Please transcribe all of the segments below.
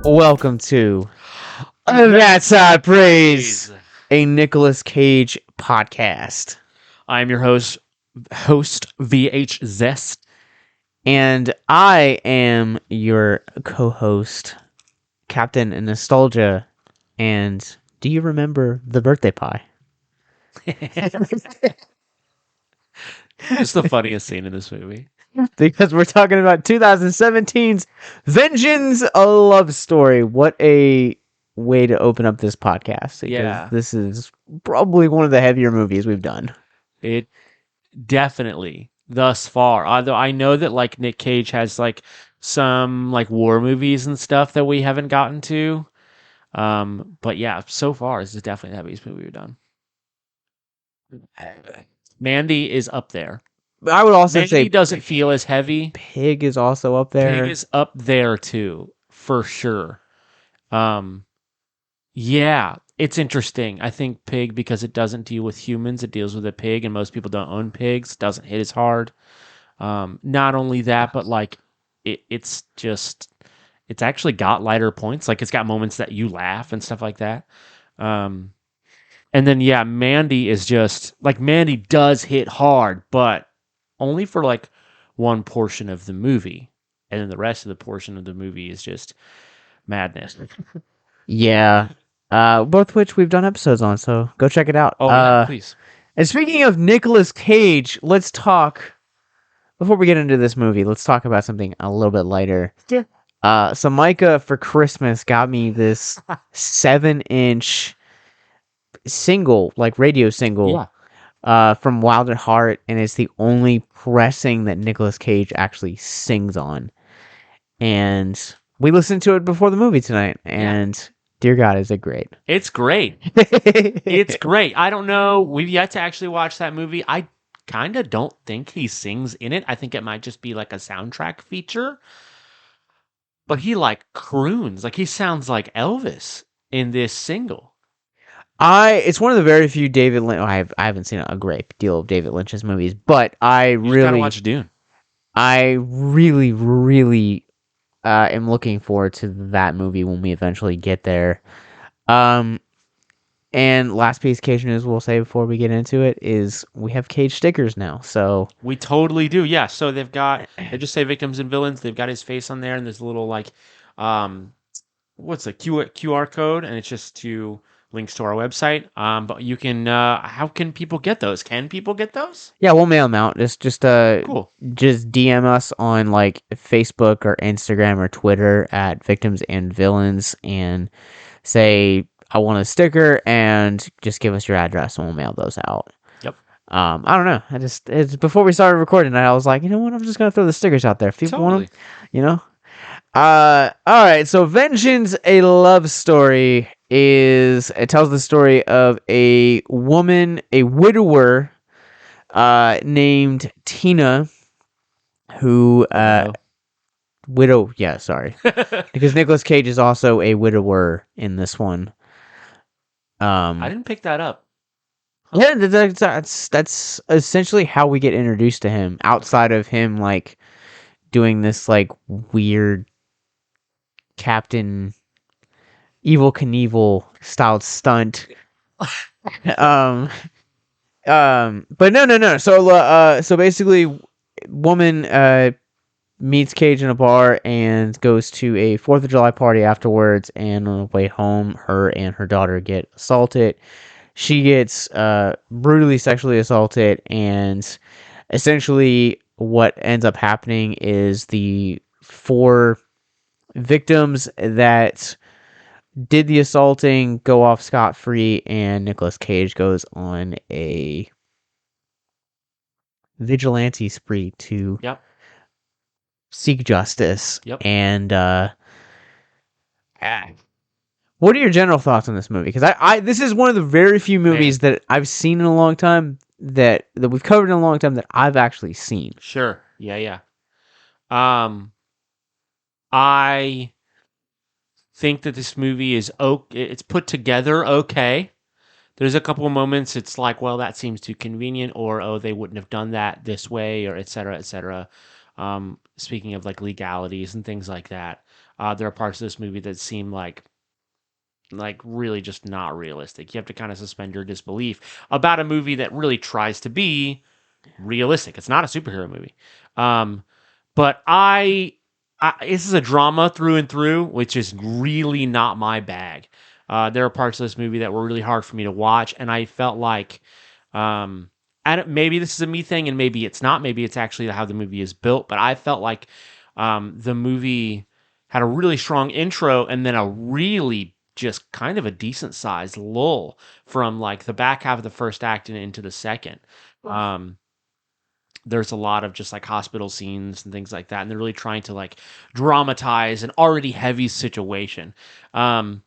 Welcome to That's Praise, a Nicolas Cage podcast. I'm your host VH Zest. And I am your co-host, Captain Nostalgia. And do you remember the birthday pie? It's the funniest scene in this movie. Because we're talking about 2017's Vengeance, a Love Story. What a way to open up this podcast. Because this is probably one of the heavier movies we've done. It definitely, thus far. Although I know that like Nick Cage has like some like war movies and stuff that we haven't gotten to. But yeah, so far this is definitely the heaviest movie we've done. Mandy is up there. I would also say Mandy doesn't feel as heavy. Pig is also up there. Pig is up there too, for sure. Yeah, it's interesting. I think Pig, because it doesn't deal with humans, it deals with a pig, and most people don't own pigs. Doesn't hit as hard. Not only that, but like it's actually got lighter points. Like it's got moments that you laugh and stuff like that. And then yeah, Mandy is just like Mandy does hit hard, but only for like one portion of the movie, and then the rest of the portion of the movie is just madness. Yeah. Both which we've done episodes on, so go check it out. Oh, yeah, please. And speaking of Nicolas Cage, let's talk, before we get into this movie, let's talk about something a little bit lighter. Yeah. So Micah for Christmas got me this 7-inch single, like radio single, from Wild at Heart, and it's the only pressing that Nicolas Cage actually sings on. And we listened to it before the movie tonight, and dear God, is it great. It's great. It's great. I don't know. We've yet to actually watch that movie. I kind of don't think he sings in it. I think it might just be like a soundtrack feature. But he like croons. Like he sounds like Elvis in this single. It's one of the very few David Lynch. I haven't seen a great deal of David Lynch's movies, but you gotta watch Dune. I really, really am looking forward to that movie when we eventually get there. And last piece of Cage news we'll say before we get into it is we have Cage stickers now. So we totally do. Yeah. So they just say victims and villains. They've got his face on there, and there's a little like, what's a QR code, and it's just to links to our website. But you can, how can people get those? Can people get those? Yeah, we'll mail them out. Just cool. Just DM us on like Facebook or Instagram or Twitter at Victims and Villains and say, I want a sticker, and just give us your address and we'll mail those out. Yep. I don't know. It's before we started recording, I was like, you know what? I'm just going to throw the stickers out there. If people want them, you know? All right. So Vengeance, a Love Story it tells the story of a woman, a widower, named Tina, who, widow. Yeah, sorry. Because Nicolas Cage is also a widower in this one. I didn't pick that up. Yeah, that's essentially how we get introduced to him, outside of him like doing this like weird Captain Evil Knievel styled stunt. But no. So basically, woman meets Cage in a bar and goes to a 4th of July party afterwards, and on the way home, her and her daughter get assaulted. She gets brutally sexually assaulted, and essentially what ends up happening is the 4 victims that did the assaulting go off scot-free, and Nicolas Cage goes on a vigilante spree to seek justice. And what are your general thoughts on this movie? Because this is one of the very few movies that I've seen in a long time, that we've covered in a long time, that I've actually seen. Sure. Yeah. I think that this movie is it's put together okay. There's a couple of moments it's like, well, that seems too convenient, or oh, they wouldn't have done that this way, or et cetera, et cetera. Speaking of like legalities and things like that, there are parts of this movie that seem like really just not realistic. You have to kind of suspend your disbelief about a movie that really tries to be realistic. It's not a superhero movie. Um, but this is a drama through and through, which is really not my bag. There are parts of this movie that were really hard for me to watch, and I felt like, um, maybe this is a me thing, and maybe it's not. Maybe it's actually how the movie is built. But I felt like the movie had a really strong intro, and then a really just kind of a decent sized lull from like the back half of the first act and into the second. Um, there's a lot of just like hospital scenes and things like that, and they're really trying to like dramatize an already heavy situation. Um,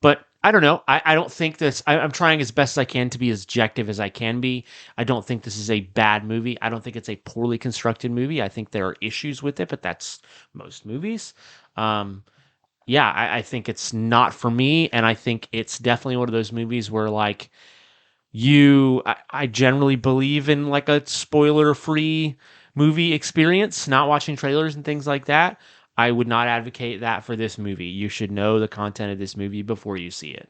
but I don't know. I don't think this. I'm trying as best as I can to be as objective as I can be. I don't think this is a bad movie. I don't think it's a poorly constructed movie. I think there are issues with it, but that's most movies. Um, yeah, I think it's not for me, and I think it's definitely one of those movies where like I generally believe in like a spoiler free movie experience, not watching trailers and things like that. I would not advocate that for this movie. You should know the content of this movie before you see it.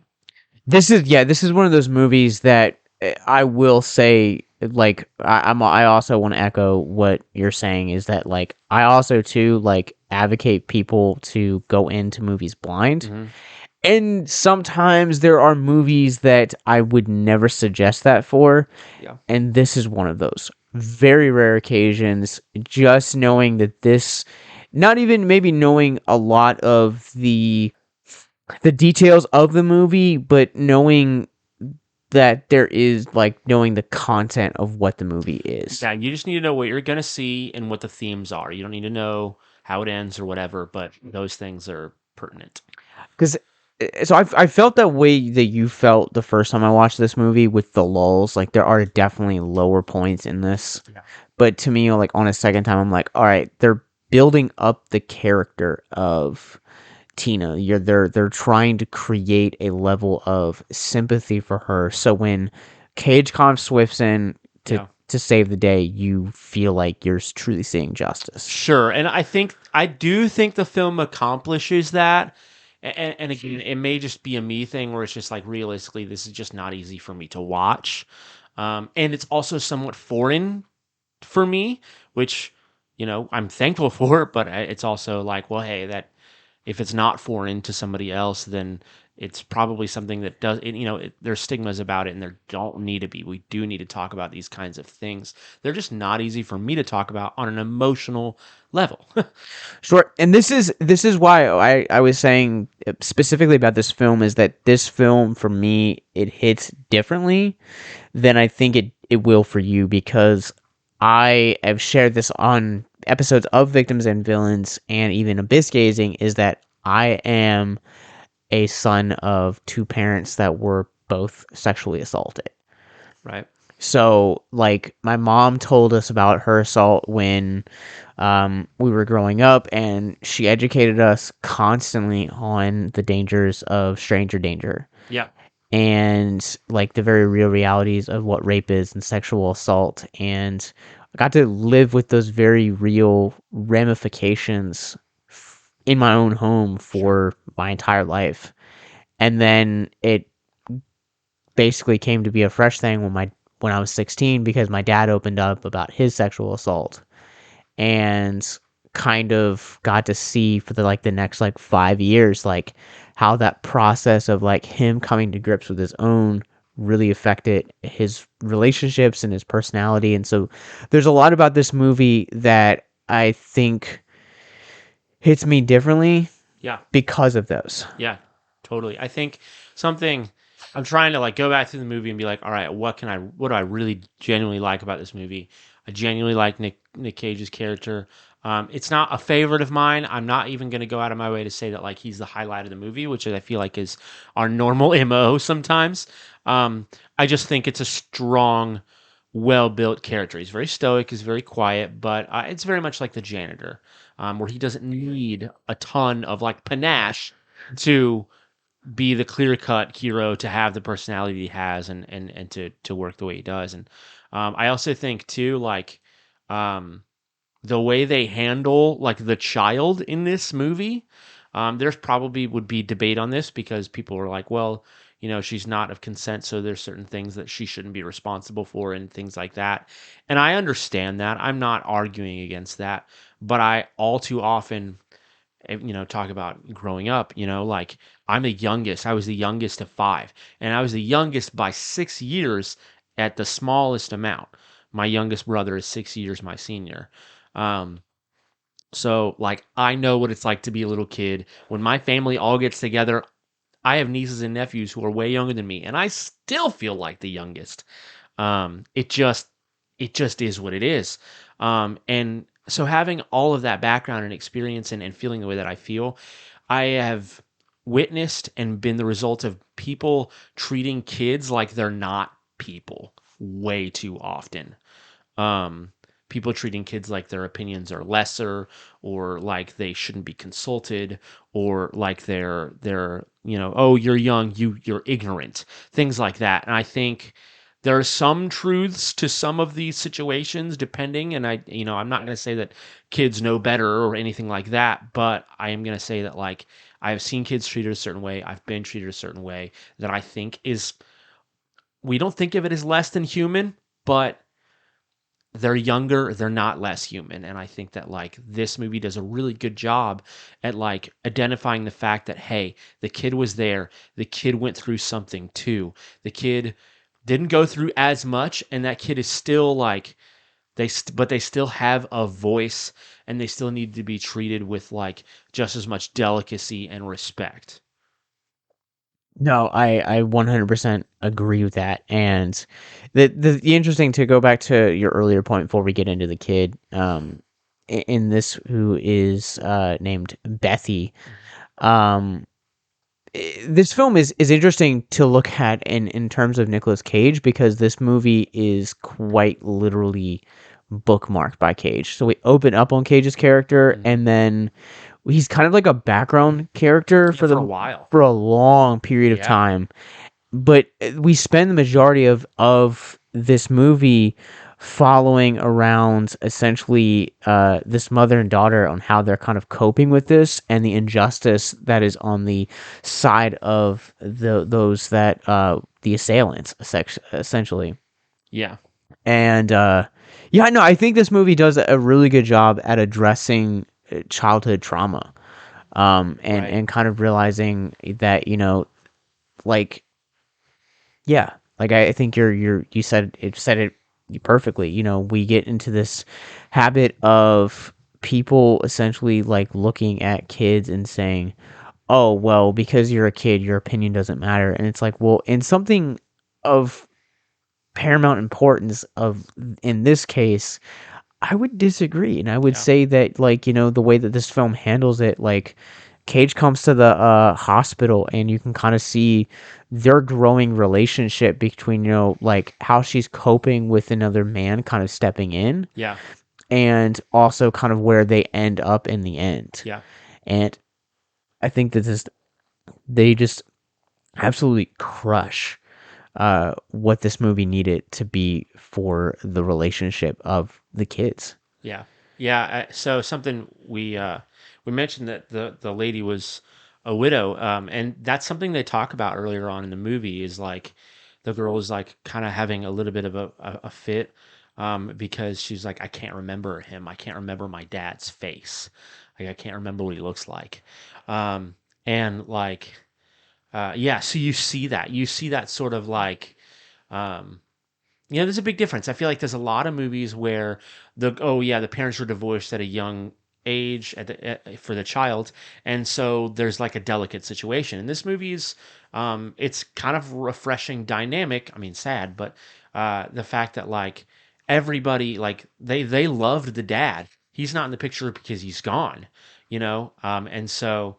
This is one of those movies that I will say, like, I also want to echo what you're saying, is that like I also too like advocate people to go into movies blind. Mm-hmm. And sometimes there are movies that I would never suggest that for. Yeah. And this is one of those very rare occasions. Just knowing that this, not even maybe knowing a lot of the details of the movie, but knowing that there is like knowing the content of what the movie is. Yeah, you just need to know what you're going to see and what the themes are. You don't need to know how it ends or whatever, but those things are pertinent. Because so I felt that way that you felt the first time I watched this movie with the lulls. Like there are definitely lower points in this, Yeah. but to me, like on a second time, I'm like, all right, they're building up the character of Tina. They're trying to create a level of sympathy for her. So when Cage-Con swifts in Yeah. to save the day, you feel like you're truly seeing justice. Sure, and I do think the film accomplishes that. And again, it may just be a me thing where it's just like realistically, this is just not easy for me to watch, and it's also somewhat foreign for me, which I'm thankful for. But it's also like, well, hey, that if it's not foreign to somebody else, then it's probably something that does. There's stigmas about it, and there don't need to be. We do need to talk about these kinds of things. They're just not easy for me to talk about on an emotional level. Sure, and this is why I was saying specifically about this film is that this film for me it hits differently than I think it will for you, because I have shared this on episodes of Victims and Villains and even Abyss Gazing, is that I am a son of two parents that were both sexually assaulted. Right. So, like, my mom told us about her assault when we were growing up, and she educated us constantly on the dangers of stranger danger Yeah. and, like, the very real realities of what rape is and sexual assault. And I got to live with those very real ramifications in my own home for my entire life. And then it basically came to be a fresh thing when I was 16, because my dad opened up about his sexual assault, and kind of got to see for the next like 5 years like how that process of like him coming to grips with his own really affected his relationships and his personality. And so there's a lot about this movie that I think hits me differently Yeah. because of those. Yeah. Totally. I think something I'm trying to like go back to the movie and be like, all right, what do I really genuinely like about this movie? I genuinely like Nick Cage's character. It's not a favorite of mine. I'm not even going to go out of my way to say that like he's the highlight of the movie, which I feel like is our normal MO sometimes. I just think it's a strong, well-built character. He's very stoic, he's very quiet, but it's very much like the janitor, where he doesn't need a ton of like panache to be the clear cut hero, to have the personality he has, and to work the way he does. And I also think too, like, um, the way they handle like the child in this movie. There's probably would be debate on this because people are like, well, she's not of consent, so there's certain things that she shouldn't be responsible for and things like that. And I understand that. I'm not arguing against that, but I all too often, talk about growing up, like I'm the youngest. I was the youngest of five, and I was the youngest by 6 years at the smallest amount. My youngest brother is 6 years my senior. Um, so like I know what it's like to be a little kid. When my family all gets together, I have nieces and nephews who are way younger than me, and I still feel like the youngest. It just is what it is. And so having all of that background and experience, and feeling the way that I feel, I have witnessed and been the result of people treating kids like they're not people way too often. um, People treating kids like their opinions are lesser, or like they shouldn't be consulted, or like they're oh, you're young, you're ignorant, things like that. And I think there are some truths to some of these situations, depending. And I'm not going to say that kids know better or anything like that, but I am going to say that, like, I've seen kids treated a certain way, I've been treated a certain way, that I think is, we don't think of it as less than human, but they're younger, they're not less human. And I think that, like, this movie does a really good job at, like, identifying the fact that, hey, the kid was there, the kid went through something too, the kid didn't go through as much, and that kid is still like, but they still have a voice, and they still need to be treated with, like, just as much delicacy and respect. No, I 100% agree with that. And the interesting, to go back to your earlier point before we get into the kid, in this, who is named Bethy. Um, this film is interesting to look at in terms of Nicolas Cage, because this movie is quite literally bookmarked by Cage. So we open up on Cage's character, Mm-hmm. and then he's kind of like a background character Yeah, for a while. for a long period of Yeah. time. But we spend the majority of this movie following around, essentially, this mother and daughter, on how they're kind of coping with this, and the injustice that is on the side of those that, the assailants, essentially. Yeah. And yeah, no, I think this movie does a really good job at addressing childhood trauma, and Right. kind of realizing that, like, yeah, like, I think you said it perfectly. We get into this habit of people essentially, like, looking at kids and saying, "Oh, well, because you're a kid, your opinion doesn't matter." And it's like, well, in something of paramount importance, of in this case, I would disagree, and I would Yeah. say that, like, the way that this film handles it, like, Cage comes to the hospital, and you can kind of see their growing relationship between, like, how she's coping with another man kind of stepping in, Yeah. and also kind of where they end up in the end. Yeah. And I think that they just absolutely crush what this movie needed to be for the relationship of the kids. Yeah, yeah. So something we mentioned that the lady was a widow, and that's something they talk about earlier on in the movie. Is like the girl is like kind of having a little bit of a fit, because she's like, I can't remember him. I can't remember my dad's face. Like, I can't remember what he looks like, um, and like, yeah. So you see that sort of like. Um, there's a big difference. I feel like there's a lot of movies where the parents were divorced at a young age for the child, and so there's like a delicate situation. And this movie's it's kind of refreshing dynamic. I mean, sad, but the fact that, like, everybody, like, they loved the dad. He's not in the picture because he's gone, and so.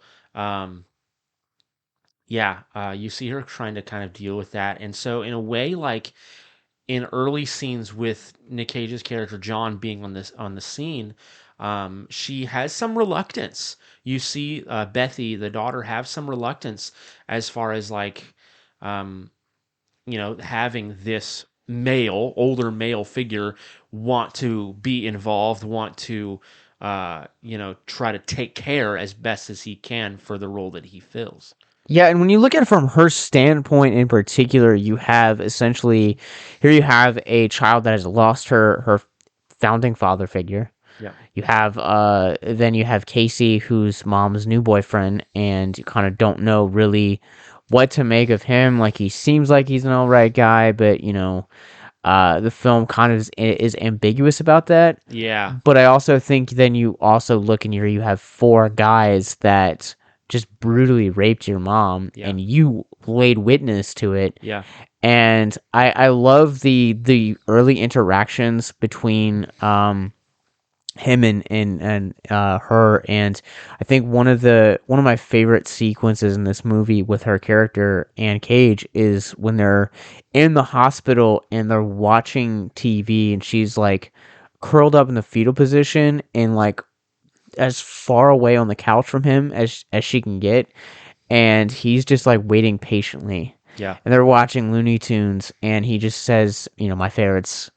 Yeah, you see her trying to kind of deal with that, and so in a way, like, in early scenes with Nick Cage's character John being on the scene, she has some reluctance. You see Bethy, the daughter, have some reluctance as far as like, um, having this older male figure want to be involved, want to, try to take care as best as he can for the role that he fills. Yeah, and when you look at it from her standpoint in particular, you have essentially here you have a child that has lost her founding father figure. Yeah. You have then you have Casey, who's mom's new boyfriend, and you kind of don't know really what to make of him. Like he seems like he's an all right guy, but the film kind of is ambiguous about that. Yeah. But I also think then you also look and here you have four guys that just brutally raped your mom, Yeah. and you laid witness to it. Yeah. And I love the early interactions between him and her. And I think one of my favorite sequences in this movie with her character Anne Cage is when they're in the hospital and they're watching TV and she's like curled up in the fetal position and like as far away on the couch from him as she can get, and he's just like waiting patiently. Yeah. And they're watching Looney Tunes and he just says, my favorite's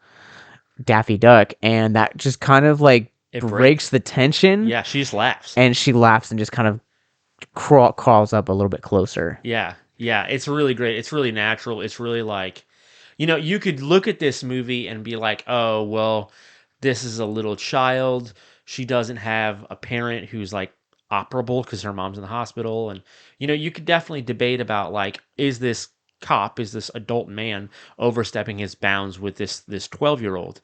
Daffy Duck, and that just kind of like It breaks the tension. Yeah, she just laughs. And she laughs and just kind of crawls up a little bit closer. Yeah. Yeah. It's really great. It's really natural. It's really like, you could look at this movie and be like, oh, well, this is a little child. She doesn't have a parent who's like operable because her mom's in the hospital. And, you could definitely debate about like, is this cop, is this adult man overstepping his bounds with this 12-year-old?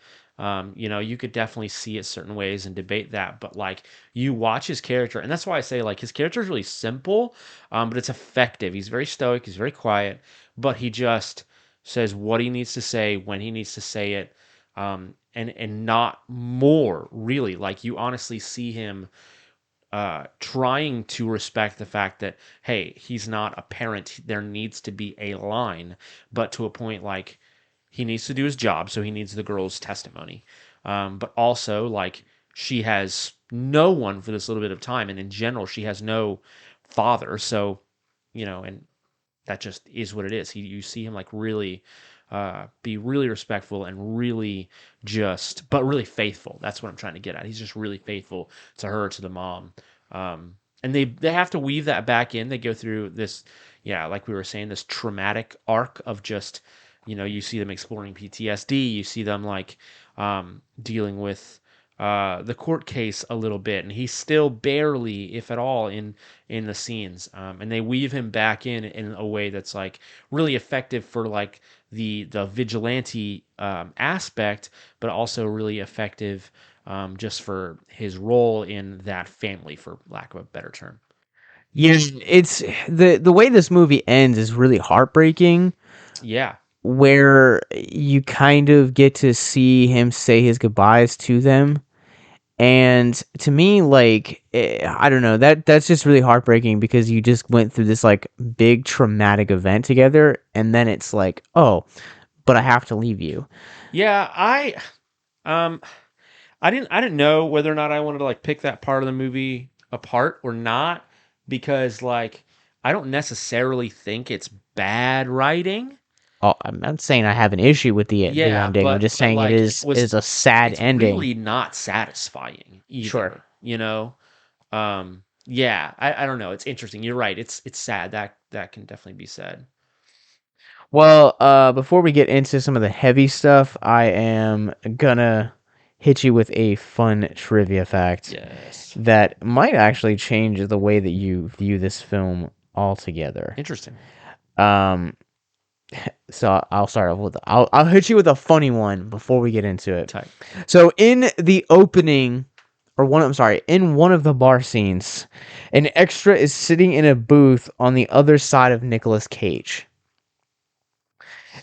You could definitely see it certain ways and debate that, but like you watch his character, and that's why I say like his character is really simple, but it's effective. He's very stoic, he's very quiet, but he just says what he needs to say when he needs to say it, and not more really. Like you honestly see him trying to respect the fact that hey, he's not a parent. There needs to be a line, but to a point like he needs to do his job, so he needs the girl's testimony. But also like she has no one for this little bit of time, and in general, she has no father. So and that just is what it is. You see him like really be really respectful and really but really faithful. That's what I'm trying to get at. He's just really faithful to her, to the mom. And they have to weave that back in. They go through this, yeah, like we were saying, this traumatic arc of just, you see them exploring PTSD. You see them like dealing with the court case a little bit, and he's still barely, if at all, in the scenes. And they weave him back in a way that's like really effective for like the vigilante aspect, but also really effective just for his role in that family, for lack of a better term. Yeah, it's the way this movie ends is really heartbreaking. Yeah. Where you kind of get to see him say his goodbyes to them. And to me, like, I don't know, that's just really heartbreaking because you just went through this like big traumatic event together, and then it's like, oh, but I have to leave you. Yeah, um I didn't know whether or not I wanted to like pick that part of the movie apart or not, because like I don't necessarily think it's bad writing. Oh, I'm not saying I have an issue with the Yeah, ending. I'm just but saying it like is a sad it's ending. really not satisfying Sure. either. Yeah, I don't know. It's interesting. You're right. It's sad. That can definitely be said. Well, before we get into some of the heavy stuff, I am gonna hit you with a fun trivia fact Yes. that might actually change the way that you view this film altogether. Interesting. Um, so I'll start off with I'll hit you with a funny one before we get into it. Type. So in the opening, in one of the bar scenes, an extra is sitting in a booth on the other side of Nicolas Cage.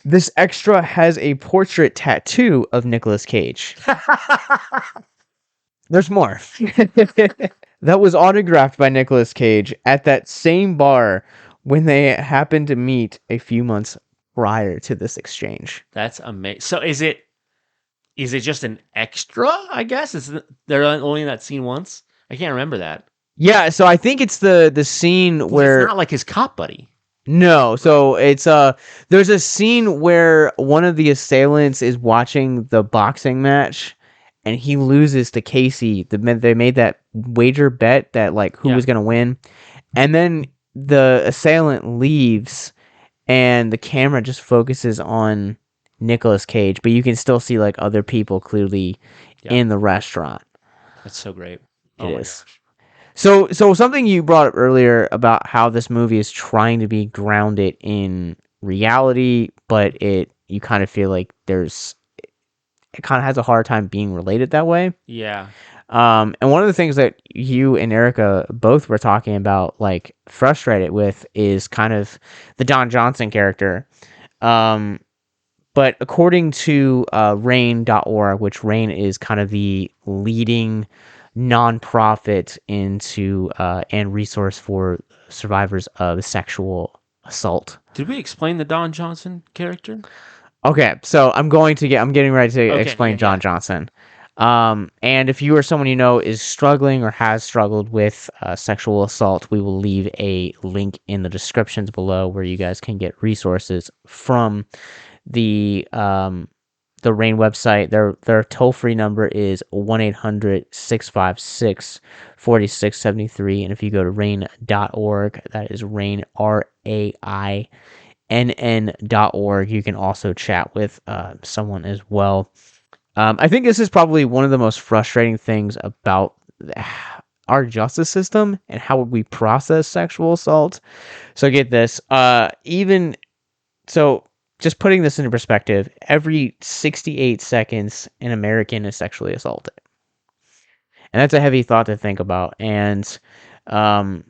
This extra has a portrait tattoo of Nicolas Cage. There's more. That was autographed by Nicolas Cage at that same bar when they happened to meet a few months prior to this exchange. That's amazing. So is it just an extra? I guess they're only in that scene once. I can't remember that. Yeah, so I think it's the scene where it's not like his cop buddy. no, so it's there's a scene where one of the assailants is watching the boxing match and he loses to Casey. They made that wager bet that like who was going to win. And then the assailant leaves and the camera just focuses on Nicolas Cage, but you can still see like other people clearly in the restaurant. That's so great. It is. Gosh. So something you brought up earlier about how this movie is trying to be grounded in reality, but you kind of feel like it kind of has a hard time being related that way. Yeah. And one of the things that you and Erica both were talking about, like frustrated with, is kind of the Don Johnson character. But according to RAIN.org, which RAIN is kind of the leading nonprofit into and resource for survivors of sexual assault. Did we explain the Don Johnson character? Okay, so I'm getting ready to explain Don Johnson. And if you or someone you know is struggling or has struggled with sexual assault, we will leave a link in the descriptions below where you guys can get resources from the RAIN website. Their toll-free number is 1-800-656-4673. And if you go to rain.org, that is RAIN, RAINN.org, you can also chat with someone as well. I think this is probably one of the most frustrating things about our justice system and how we process sexual assault. So get this. Just putting this into perspective, every 68 seconds, an American is sexually assaulted. And that's a heavy thought to think about. And the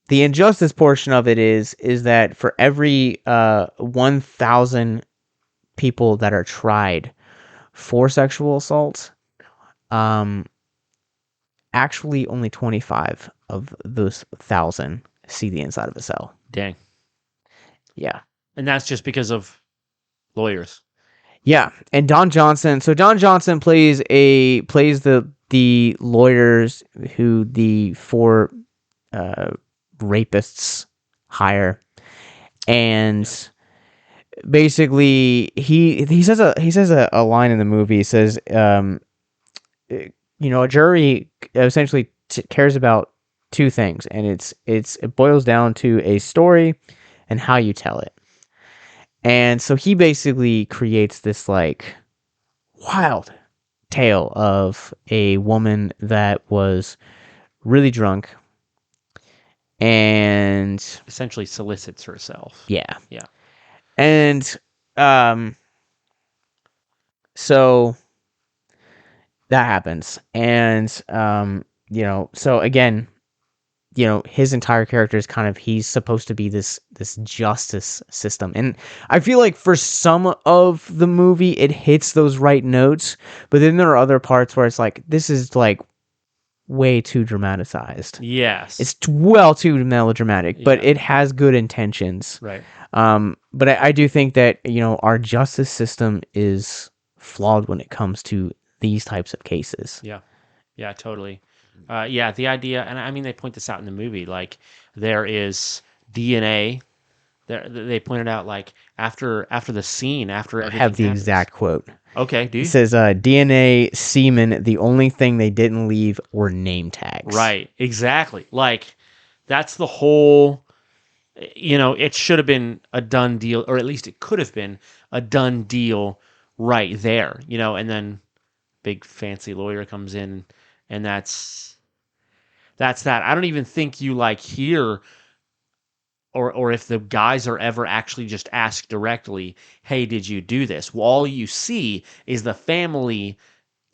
injustice portion of it is that for every 1,000 people that are tried for sexual assault, actually only 25 of those 1,000 see the inside of a cell. Dang. Yeah. And that's just because of lawyers. Yeah, and Don Johnson. So Don Johnson plays the lawyers who the 4 rapists hire, and basically he says a line in the movie. He says, a jury essentially cares about 2 things, and it boils down to a story and how you tell it. And so he basically creates this like wild tale of a woman that was really drunk and essentially solicits herself. Yeah. Yeah. And so that happens. And so again, his entire character is kind of, he's supposed to be this justice system. And I feel like for some of the movie, it hits those right notes, but then there are other parts where it's like, this is like way too dramatized. Yes. It's well too melodramatic, but it has good intentions. Right. But I do think that, our justice system is flawed when it comes to these types of cases. Yeah. Yeah, totally. The idea, and I mean, they point this out in the movie, like there is DNA. They pointed out like after the scene, after everything I have the happens. exact quote. Okay, do you? It says, DNA, semen, the only thing they didn't leave were name tags. Right, exactly. Like, that's the whole, it should have been a done deal, or at least it could have been a done deal right there, and then big fancy lawyer comes in, and that's that. I don't even think you like hear or if the guys are ever actually just asked directly, hey, did you do this? Well, all you see is the family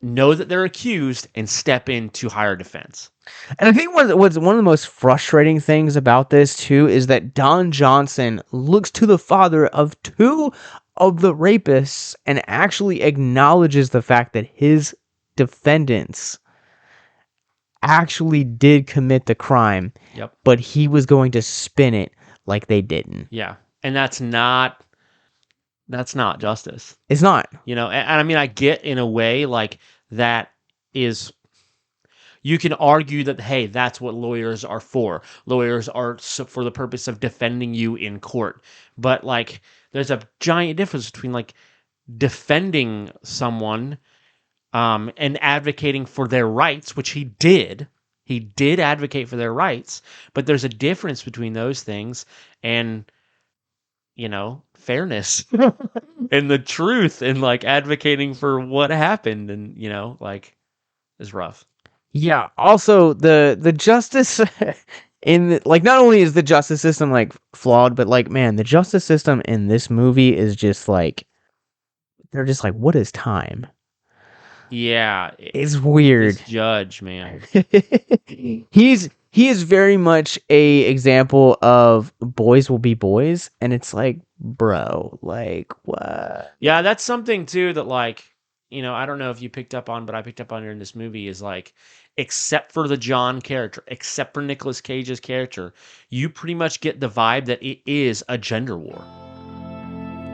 know that they're accused and step in to hire defense. And I think what's one of the most frustrating things about this, too, is that Don Johnson looks to the father of 2 of the rapists and actually acknowledges the fact that his defendants actually did commit the crime. Yep. But he was going to spin it like they didn't. Yeah. And that's not That's not justice. It's not. And I mean, I get in a way like that is. You can argue that, hey, that's what lawyers are for. Lawyers are for the purpose of defending you in court. But like, there's a giant difference between like defending someone and advocating for their rights, which he did. He did advocate for their rights, but there's a difference between those things and, fairness and the truth and like advocating for what happened and, like is rough. Yeah. Also, the justice like not only is the justice system like flawed, but like man, the justice system in this movie is just like they're just like, what is time? Yeah, It's weird. this judge, man. He is very much a example of boys will be boys, and it's like, bro, like what? Yeah, that's something too that like, I don't know if you picked up on, but I picked up on it in this movie is like, except for the John character, except for Nicolas Cage's character, you pretty much get the vibe that it is a gender war.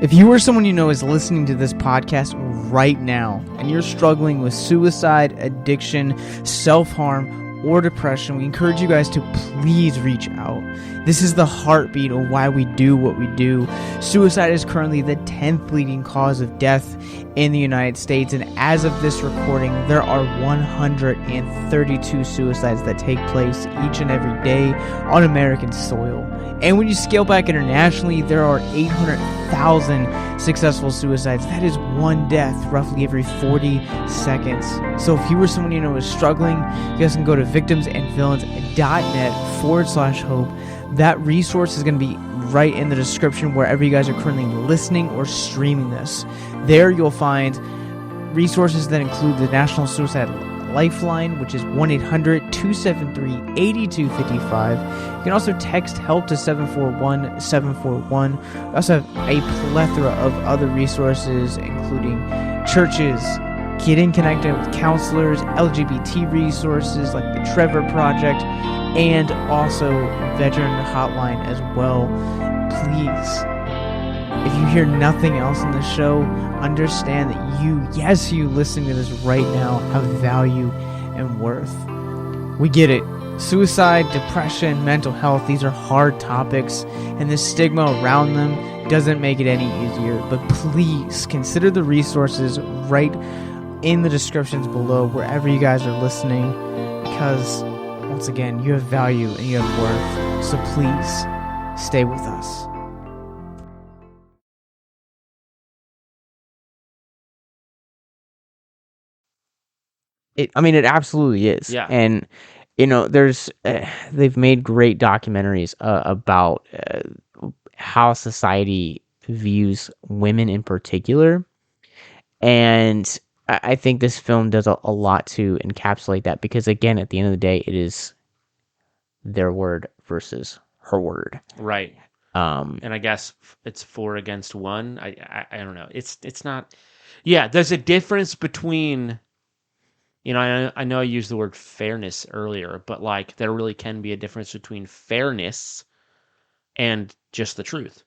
If you or someone you know is listening to this podcast right now and you're struggling with suicide, addiction, self-harm, or depression, we encourage you guys to please reach out. This is the heartbeat of why we do what we do. Suicide is currently the 10th leading cause of death in the United States, and as of this recording, there are 132 suicides that take place each and every day on American soil. And when you scale back internationally, there are 800,000 successful suicides. That is one death roughly every 40 seconds. So if you or someone you know is struggling, you guys can go to victimsandvillains.net/hope. That resource is going to be right in the description wherever you guys are currently listening or streaming this. There you'll find resources that include the National Suicide Lifeline, which is 1-800-273-8255. You can also text HELP to 741-741. We also have a plethora of other resources, including churches, getting connected with counselors, LGBT resources like the Trevor Project, and also veteran hotline as well. Please, if you hear nothing else in this show, understand that you listening to this right now, have value and worth. We get it. Suicide, depression, mental health, these are hard topics, and the stigma around them doesn't make it any easier. But please consider the resources right in the descriptions below, wherever you guys are listening, because once again, you have value and you have worth. So please stay with us. It absolutely is. Yeah. And there's they've made great documentaries about how society views women in particular, and I think this film does a lot to encapsulate that, because again, at the end of the day, it is their word versus her word. Right. And I guess it's 4 against 1. I don't know. It's not. Yeah, there's a difference between. I know I used the word fairness earlier, but like there really can be a difference between fairness and just the truth.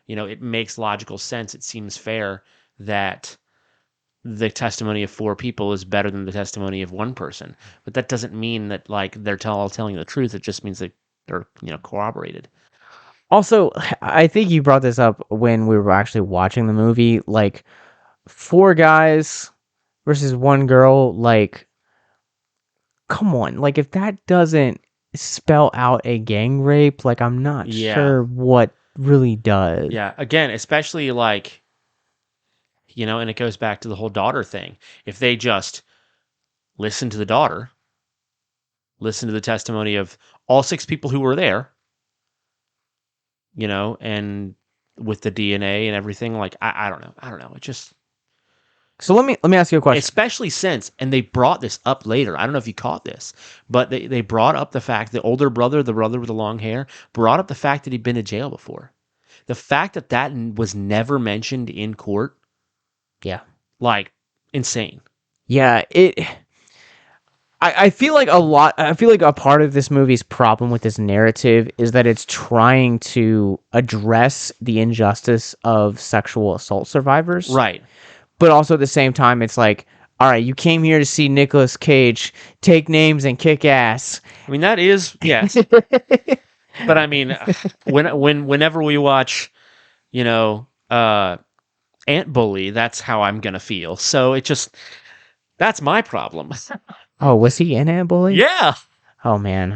It makes logical sense. It seems fair that the testimony of 4 people is better than the testimony of 1 person. But that doesn't mean that like they're all telling the truth. It just means that they're corroborated. Also, I think you brought this up when we were actually watching the movie. Like 4 guys versus 1 girl. Like, come on. Like, if that doesn't spell out a gang rape, like I'm not sure what really does. Yeah. Again, especially like. And it goes back to the whole daughter thing. If they just listen to the daughter, listen to the testimony of all 6 people who were there, and with the DNA and everything, like, I don't know. It just. So let me ask you a question. Especially since, and they brought this up later. I don't know if you caught this, but they brought up the fact the older brother, the brother with the long hair, brought up the fact that he'd been to jail before. The fact that was never mentioned in court. Yeah. Like, insane. Yeah, I feel like a part of this movie's problem with this narrative is that it's trying to address the injustice of sexual assault survivors. Right. But also at the same time, it's like, all right, you came here to see Nicolas Cage take names and kick ass. I mean, that is, yes. But I mean, whenever we watch, Ant Bully, that's how I'm going to feel. So that's my problem. Oh, was he in Ant Bully? Yeah. Oh man,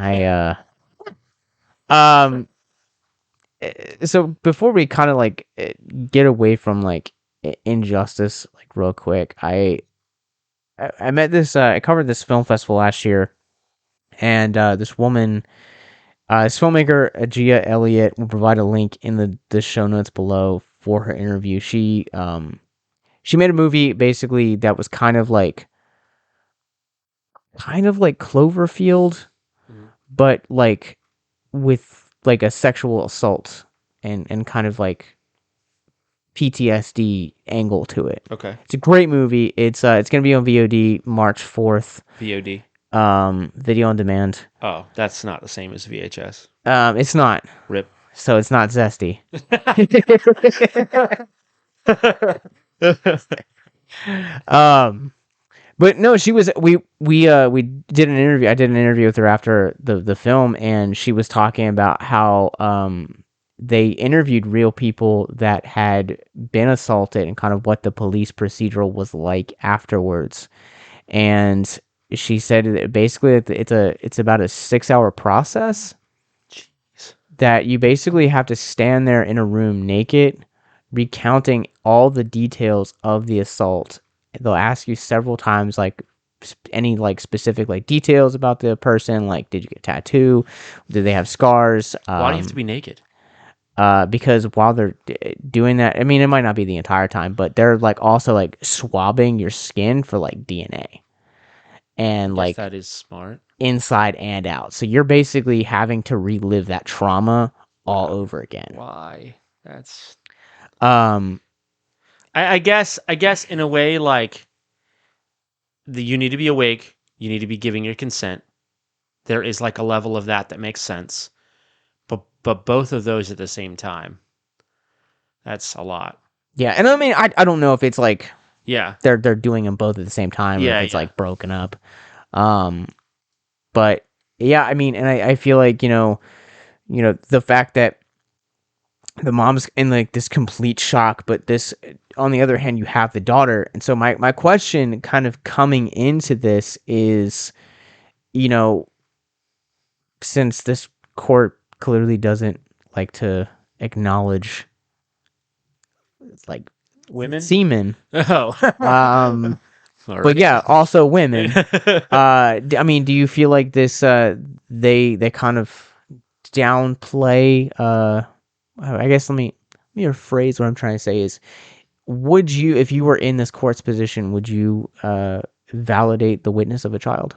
so before we kind of like get away from like injustice, like real quick, I met this. I covered this film festival last year, and this woman, this filmmaker, Agia Elliott, will provide a link in the show notes below for her interview. She made a movie basically that was kind of like Cloverfield, but like with like a sexual assault and kind of like PTSD angle to it. Okay. It's a great movie. It's gonna be on VOD March 4th. VOD. Video on demand. Oh, that's not the same as VHS. It's not. Rip. So it's not zesty. But no, she was. We did an interview. I did an interview with her after the film, and she was talking about how they interviewed real people that had been assaulted and kind of what the police procedural was like afterwards. And she said that basically it's about a 6-hour process. Jeez. That you basically have to stand there in a room naked, recounting all the details of the assault. They'll ask you several times, like, any, like, specific, like, details about the person, like, did you get a tattoo? Do they have scars? Why do you have to be naked? Because while they're doing that, I mean, it might not be the entire time, but they're, like, also, like, swabbing your skin for, like, DNA. And, like, that is smart. Inside and out. So you're basically having to relive that trauma all over again. Why? That's... I guess in a way, like, you need to be awake, you need to be giving your consent. There is like a level of that makes sense. But both of those at the same time, that's a lot. Yeah, and I mean, I don't know if it's like, yeah, they're doing them both at the same time, or if it's like broken up. But yeah, I mean, and I feel like, the fact that the mom's in like this complete shock, but this, on the other hand, you have the daughter. And so my question kind of coming into this is, since this court clearly doesn't like to acknowledge like women, semen. Oh, but yeah, also women. I mean, do you feel like this? They kind of downplay. I guess let me rephrase what I'm trying to say is, would you, if you were in this court's position, would you validate the witness of a child?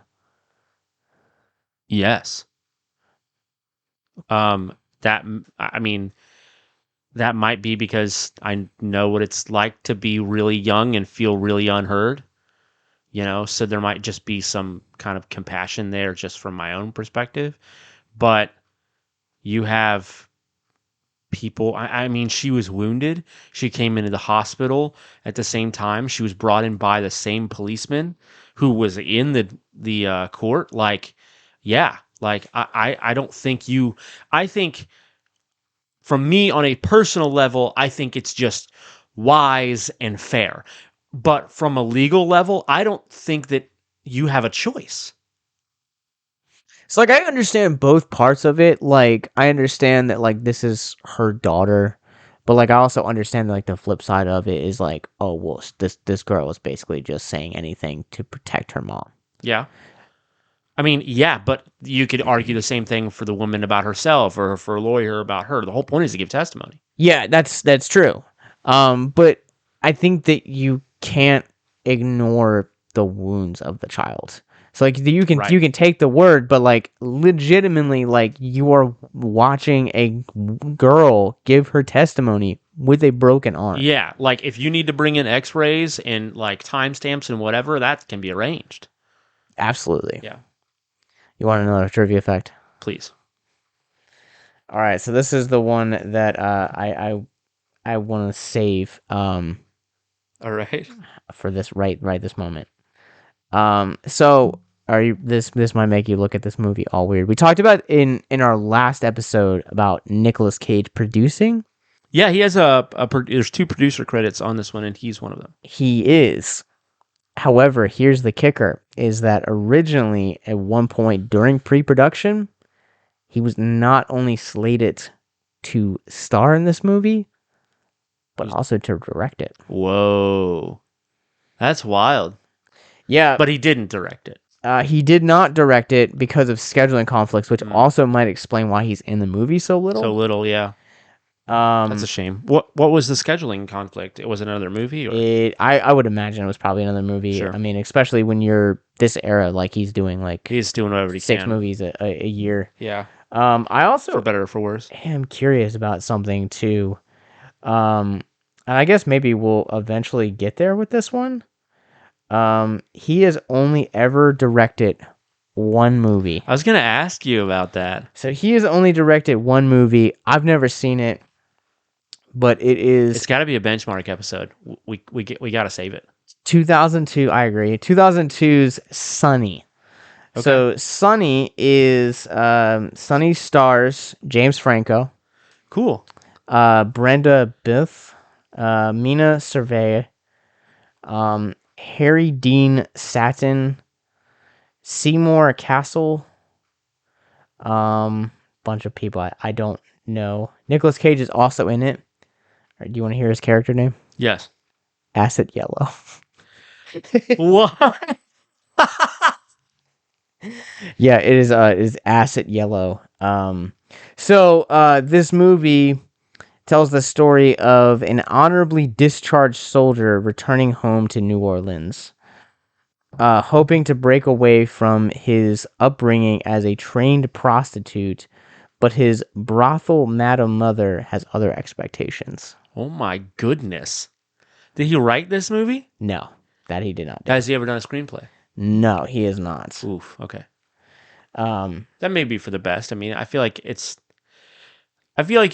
Yes. That might be because I know what it's like to be really young and feel really unheard, so there might just be some kind of compassion there just from my own perspective. But you have people, I mean, she was wounded. She came into the hospital at the same time. She was brought in by the same policeman who was in the court. Like, yeah, like I don't think I think from me on a personal level, I think it's just wise and fair. But from a legal level, I don't think that you have a choice. So, like, I understand both parts of it. Like, I understand that, like, this is her daughter. But, like, I also understand, like, the flip side of it is, like, oh, well, this girl is basically just saying anything to protect her mom. Yeah. I mean, yeah, but you could argue the same thing for the woman about herself or for a lawyer about her. The whole point is to give testimony. Yeah, that's true. But I think that you can't ignore the wounds of the child. So like you can take the word, but like legitimately, like you are watching a girl give her testimony with a broken arm. Yeah, like if you need to bring in X-rays and like timestamps and whatever, that can be arranged. Absolutely. Yeah. You want another trivia fact? Please. All right, so this is the one that I want to save All right. for this right this moment. So are you this might make you look at this movie all weird. We talked about in our last episode about Nicolas Cage producing. Yeah, he has there's 2 producer credits on this one, and he's one of them. He is. However, here's the kicker: is that originally at one point during pre-production, he was not only slated to star in this movie, but also to direct it. Whoa. That's wild. Yeah, But he didn't direct it. he did not direct it because of scheduling conflicts, which also might explain why he's in the movie so little. So little, yeah. That's a shame. What was the scheduling conflict? It was another movie? Or? I would imagine it was probably another movie. Sure. I mean, especially when you're this era, like he's doing like He's doing whatever he 6 can. movies a year. Yeah. I also For better or for worse. am curious about something too. And I guess maybe we'll eventually get there with this one. He has only ever directed one movie. I was going to ask you about that. So he has only directed one movie. I've never seen it, but It's got to be a benchmark episode. We got to save it. 2002. I agree. 2002's Sunny. Okay. So Sunny is Sunny stars James Franco, Cool. Brenda Biff, Mina Cervey, Harry Dean Satin, Seymour Castle, bunch of people I don't know. Nicolas Cage is also in it. Do you want to hear his character name? Yes. Acid Yellow. What? Yeah, it is Acid Yellow. So this movie tells the story of an honorably discharged soldier returning home to New Orleans, hoping to break away from his upbringing as a trained prostitute, but his brothel madam mother has other expectations. Oh my goodness. Did he write this movie? No, that he did not do. Has he ever done a screenplay? No, he is not. Oof. Okay. That may be for the best. I mean, I feel like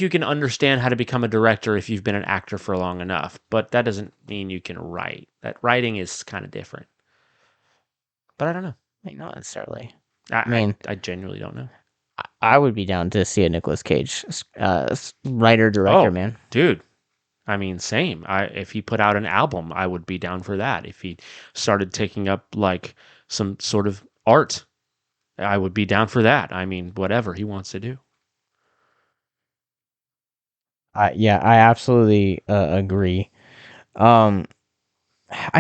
you can understand how to become a director if you've been an actor for long enough, but that doesn't mean you can write. That writing is kind of different. But I don't know. Not necessarily. I genuinely don't know. I would be down to see a Nicolas Cage writer director, man. Dude. I mean, same. If he put out an album, I would be down for that. If he started taking up like some sort of art, I would be down for that. I mean, whatever he wants to do. Yeah, I absolutely agree. I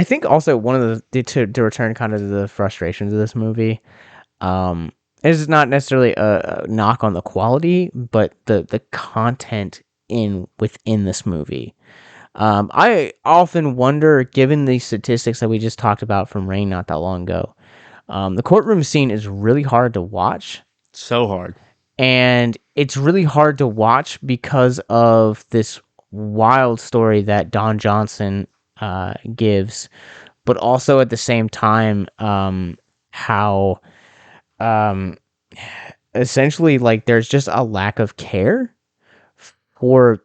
think also one of the to return kind of to the frustrations of this movie, is not necessarily a knock on the quality, but the content within this movie. I often wonder, given the statistics that we just talked about from Rain not that long ago, the courtroom scene is really hard to watch. So hard. And it's really hard to watch because of this wild story that Don Johnson gives, but also at the same time, how essentially like there's just a lack of care for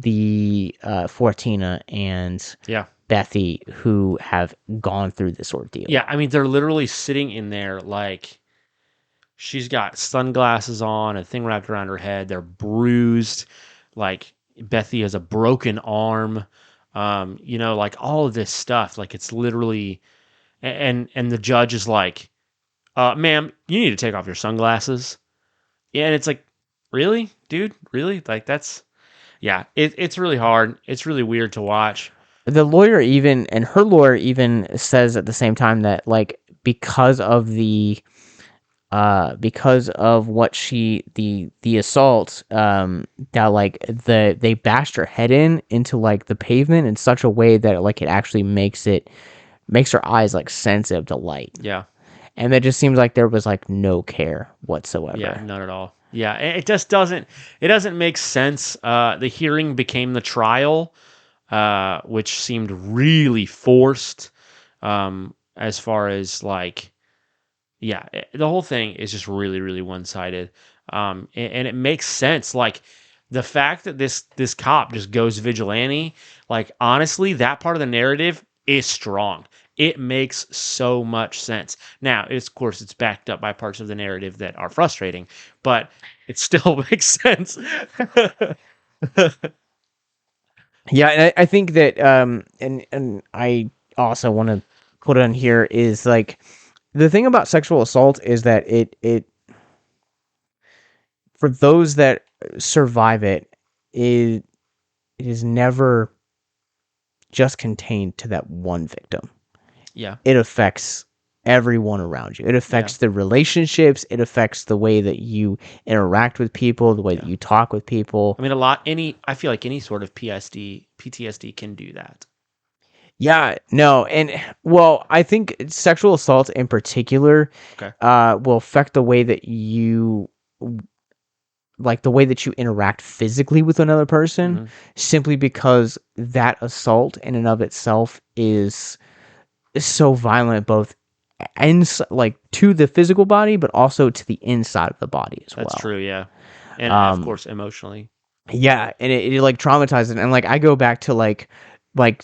Tina and Bethy, who have gone through this ordeal. Yeah, I mean, they're literally sitting in there like she's got sunglasses on, a thing wrapped around her head. They're bruised. Like Bethy has a broken arm. Like all of this stuff. Like it's literally, and the judge is like, "Ma'am, you need to take off your sunglasses." Yeah, and it's like, really, dude, really? Like that's, yeah. It's really hard. It's really weird to watch. The lawyer her lawyer even says at the same time that like because of what the assault, that like they bashed her head into like the pavement in such a way that like it actually makes her eyes like sensitive to light. Yeah. And that just seems like there was like no care whatsoever. Yeah, none at all. Yeah, it just doesn't make sense. The hearing became the trial, which seemed really forced, as far as like Yeah, the whole thing is just really, really one-sided, and it makes sense. Like the fact that this cop just goes vigilante, like honestly, that part of the narrative is strong. It makes so much sense. Now, of course, it's backed up by parts of the narrative that are frustrating, but it still makes sense. Yeah, and I think that and I also want to put on here is like the thing about sexual assault is that it for those that survive it is never just contained to that one victim. Yeah, It affects everyone around you. It affects the relationships. It affects the way that you interact with people, the way that you talk with people. I mean, I feel like any sort of PTSD can do that. Yeah, no, and well, I think sexual assault in particular, Okay. will affect the way that you like the way that you interact physically with another person, Mhm. simply because that assault in and of itself is so violent, both like to the physical body, but also to the inside of the body as That's well. true, yeah. And of Um, course, emotionally. yeah, and it like traumatizes, and like I go back to like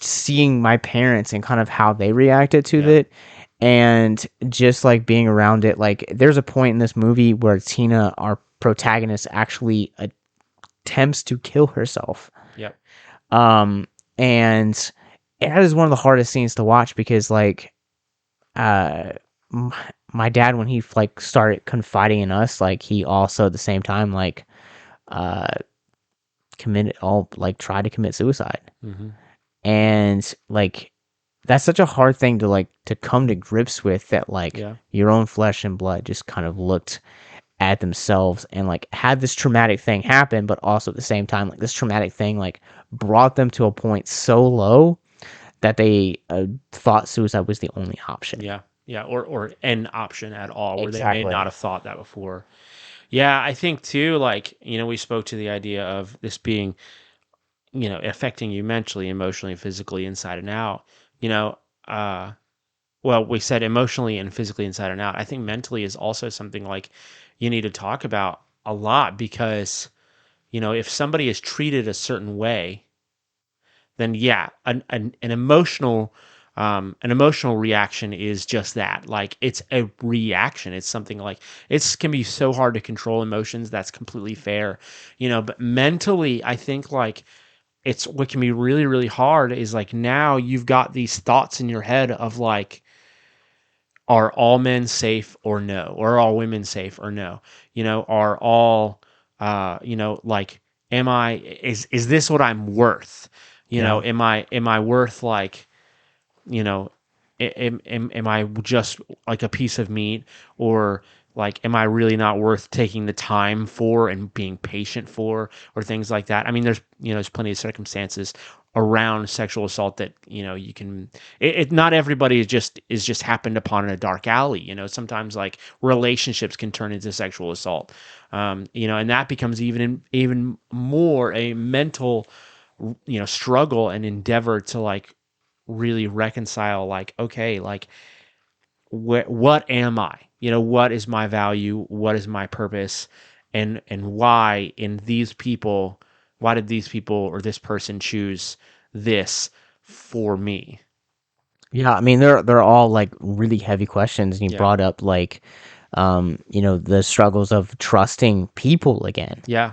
seeing my parents and kind of how they reacted to Yeah. it, and just like being around it. Like there's a point in this movie where Tina, our protagonist, actually attempts to kill herself. Yep. And that is one of the hardest scenes to watch because like uh my dad, when he like started confiding in us, like he also at the same time like uh tried to commit suicide. Mm-hmm. And like that's such a hard thing to like to come to grips with, that like Yeah. your own flesh and blood just kind of looked at themselves and like had this traumatic thing happen, but also at the same time like this traumatic thing like brought them to a point so low that they thought suicide was the only option. Yeah. Yeah. Or an option at all where they may Exactly. not have thought that before. Yeah. I think too, like, we spoke to the idea of this being, affecting you mentally, emotionally, physically, inside and out. You know, uh, well, we said emotionally and physically inside and out. I think mentally is also something like you need to talk about a lot because, if somebody is treated a certain way, then yeah, an emotional reaction is just that. Like it's a reaction. It's something like it can be so hard to control emotions. That's completely fair, But mentally, I think like it's what can be really really hard is like now you've got these thoughts in your head of like, are all men safe or no, or are all women safe or no, are all like, is this what I'm worth, Yeah. am I worth like, you know am I just like a piece of meat, or like am I really not worth taking the time for and being patient for, or things like that. I mean, there's plenty of circumstances around sexual assault that you can not everybody is just happened upon in a dark alley. Sometimes like relationships can turn into sexual assault, and that becomes even more a mental struggle and endeavor to like really reconcile, like, okay, like what am I, what is my value, what is my purpose, and why did these people or this person choose this for me. Yeah, I mean they're all like really heavy questions, and you Yeah. brought up like the struggles of trusting people again. Yeah.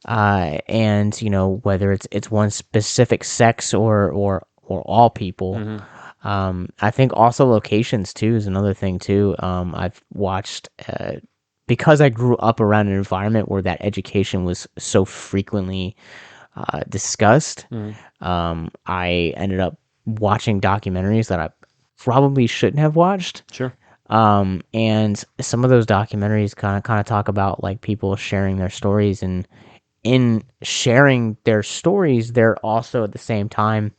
And whether it's one specific sex or all people. Mm-hmm. I think also locations too is another thing too. I've watched because I grew up around an environment where that education was so frequently discussed. Mm-hmm. I ended up watching documentaries that I probably shouldn't have watched. Sure. And some of those documentaries kind of talk about like people sharing their stories, and in sharing their stories, they're also at the same time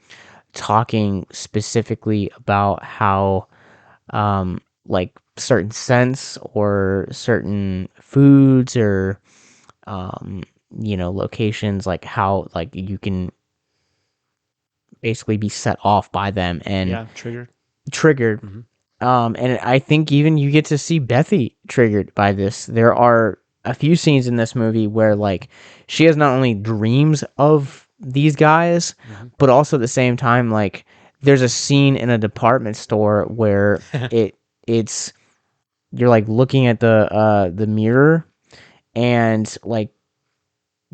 talking specifically about how like certain scents or certain foods or locations, like how like you can basically be set off by them and Yeah. Triggered. triggered Mm-hmm. And I think even you get to see Bethy triggered by this. There are a few scenes in this movie where like she has not only dreams of these guys, but also at the same time like there's a scene in a department store where it's you're like looking at the mirror and like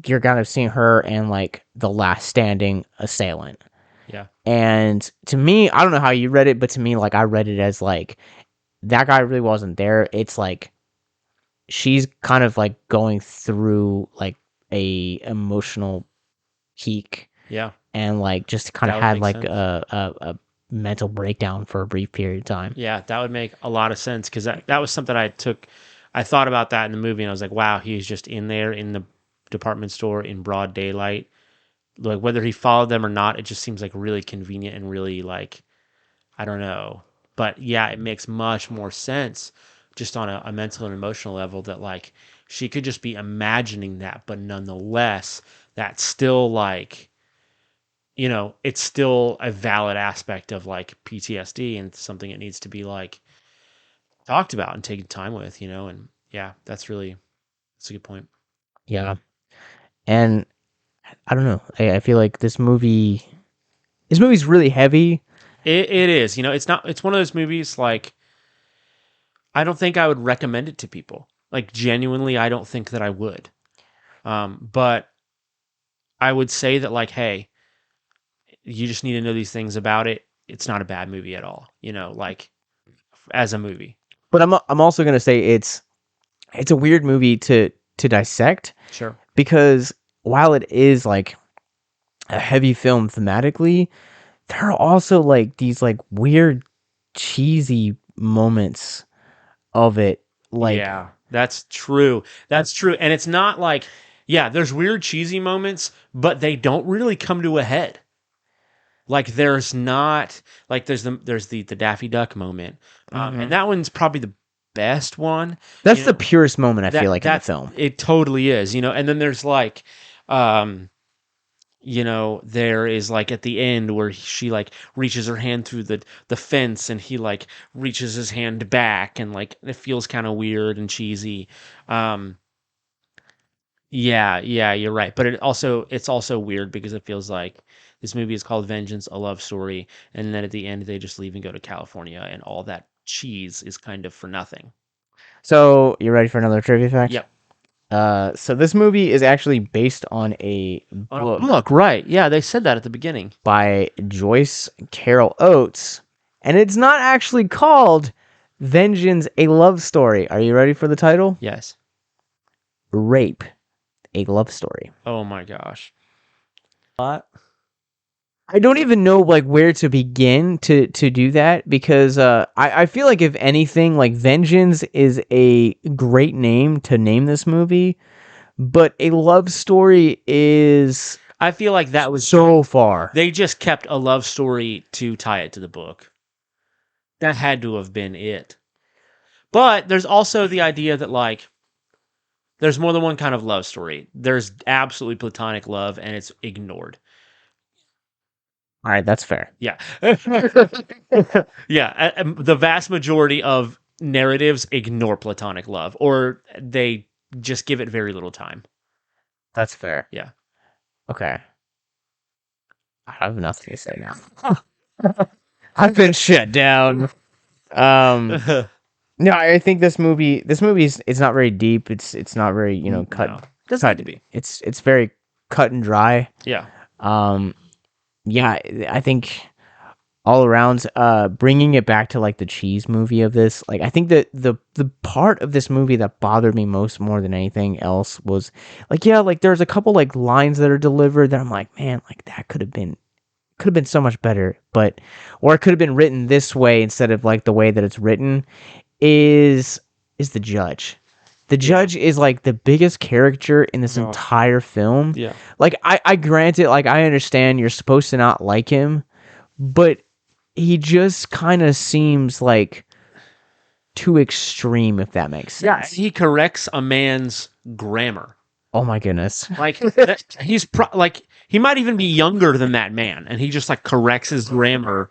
you're kind of seeing her and like the last standing assailant. Yeah. And to me, I don't know how you read it, but to me, like I read it as like that guy really wasn't there. It's like she's kind of like going through like a emotional peak Yeah. and like just kind That of would had make like sense. a mental breakdown for a brief period of time. Yeah, that would make a lot of sense because that was something I thought about that in the movie and I was like, wow, he's just in there in the department store in broad daylight. Like whether he followed them or not, it just seems like really convenient and really like, I don't know. But yeah, it makes much more sense just on a mental and emotional level that like she could just be imagining that, but nonetheless, that's still like, it's still a valid aspect of like PTSD and something that needs to be like talked about and taken time with, and yeah, that's a good point. Yeah. And I don't know. I feel like this movie's really heavy. It is, it's one of those movies like I don't think I would recommend it to people. Like genuinely, I don't think that I would. But I would say that like, hey, you just need to know these things about it. It's not a bad movie at all, like as a movie. But I'm also gonna say it's a weird movie to dissect Sure. because while it is like a heavy film thematically, there are also like these like weird cheesy moments of it. Like Yeah, that's true. That's true. And it's not like, yeah, there's weird cheesy moments, but they don't really come to a head. Like there's not like there's the Daffy Duck moment, and that one's probably the best one. that's the purest moment I feel like in the That's film. it totally is, and then there's like, there is like at the end where she like reaches her hand through the fence and he like reaches his hand back and like it feels kind of weird and cheesy. Yeah, you're right. But it's also weird because it feels like this movie is called Vengeance, a love story, and then at the end they just leave and go to California and all that cheese is kind of for nothing. So you ready for another trivia fact? Yep. So this movie is actually based on a book Look, right. Yeah, they said that at the beginning. by Joyce Carol Oates, and it's not actually called Vengeance, a Love Story. Are you ready for the title? Yes. Rape, a Love Story. Oh my gosh. What? I don't even know like where to begin to do that because I feel like if anything like Vengeance is a great name to name this movie, but a love story is I feel like that was so far. they just kept a love story to tie it to the book. That had to have been it. But there's also the idea that like there's more than one kind of love story. There's absolutely platonic love and it's ignored. All right, that's fair. Yeah. Yeah. The vast majority of narratives ignore platonic love or they just give it very little time. That's fair. Yeah. Okay. I have nothing to say now. I've been shut down. No, I think this movie it's not very deep. It's not very, cut. No. Doesn't need to be. It's very cut and dry. Yeah. Yeah, I think all around bringing it back to like the cheese movie of this, like I think that the part of this movie that bothered me more than anything else was like, yeah, like there's a couple like lines that are delivered that I'm like, man, like that could have been so much better, or it could have been written this way instead of like the way that it's written is the judge. The judge is like the biggest character in this entire film. Yeah. Like I grant it, like I understand you're supposed to not like him, but he just kind of seems like too extreme, if that makes sense. Yeah, he corrects a man's grammar. Oh my goodness. Like he's like he might even be younger than that man, and he just like corrects his grammar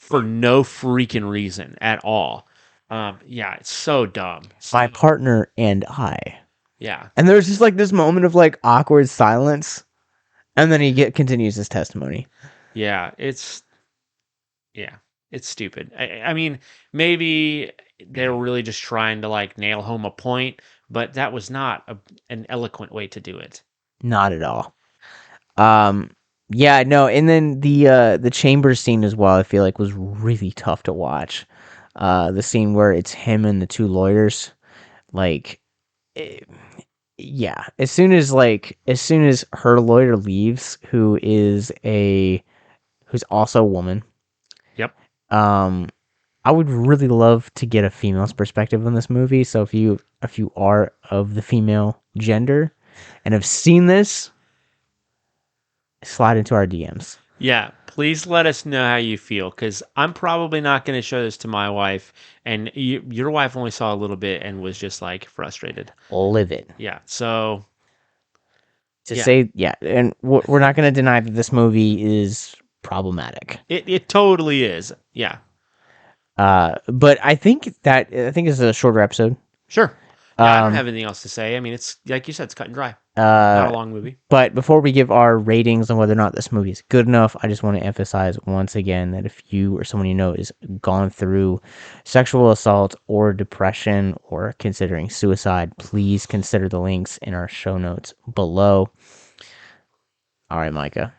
for no freaking reason at all. Yeah, it's so dumb. My partner and I. Yeah. And there's just like this moment of like awkward silence, and then continues his testimony. Yeah, it's stupid. I mean, maybe they were really just trying to like nail home a point, but that was not an eloquent way to do it. Not at all. Yeah, no, and then the chamber scene as well, I feel like was really tough to watch. The scene where it's him and the two lawyers, like, yeah, as soon as her lawyer leaves, who's also a woman. Yep. I would really love to get a female's perspective on this movie. So if you are of the female gender and have seen this, slide into our DMs. Yeah, please let us know how you feel, because I'm probably not going to show this to my wife, and your wife only saw a little bit and was just like frustrated. Livid. Yeah, so and we're not going to deny that this movie is problematic. It totally is. Yeah. But I think it's a shorter episode. Sure. Yeah, I don't have anything else to say. I mean, it's like you said, it's cut and dry. Not a long movie. But before we give our ratings on whether or not this movie is good enough, I just want to emphasize once again that if you or someone you know is gone through sexual assault or depression or considering suicide, please consider the links in our show notes below. All right, Micah.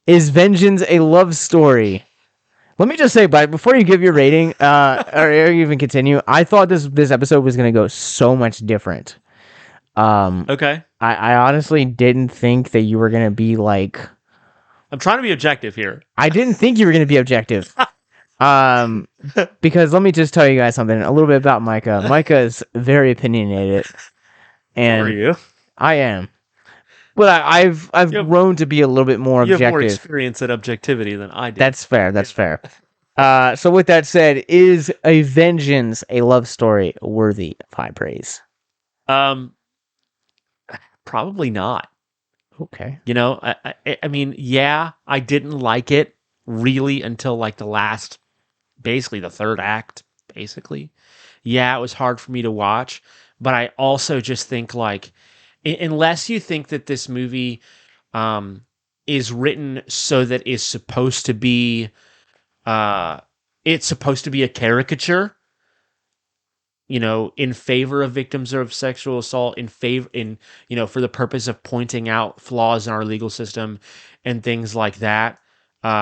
Is Vengeance a love story? Let me just say, but before you give your rating, or even continue, I thought this episode was going to go so much different. Okay. I honestly didn't think that you were going to be like... I'm trying to be objective here. I didn't think you were going to be objective. Because let me just tell you guys something, a little bit about Micah. Micah is very opinionated. And are you? I am. But I've grown to be a little bit more objective. You have more experience at objectivity than I do. That's fair. That's fair. So with that said, is a Vengeance a love story worthy of high praise? Probably not. Okay. You know, I mean, yeah, I didn't like it really until like basically the third act, basically. Yeah, it was hard for me to watch, but I also just think like, unless you think that this movie is written so that it's supposed to be a caricature, you know, in favor of victims of sexual assault, for the purpose of pointing out flaws in our legal system and things like that,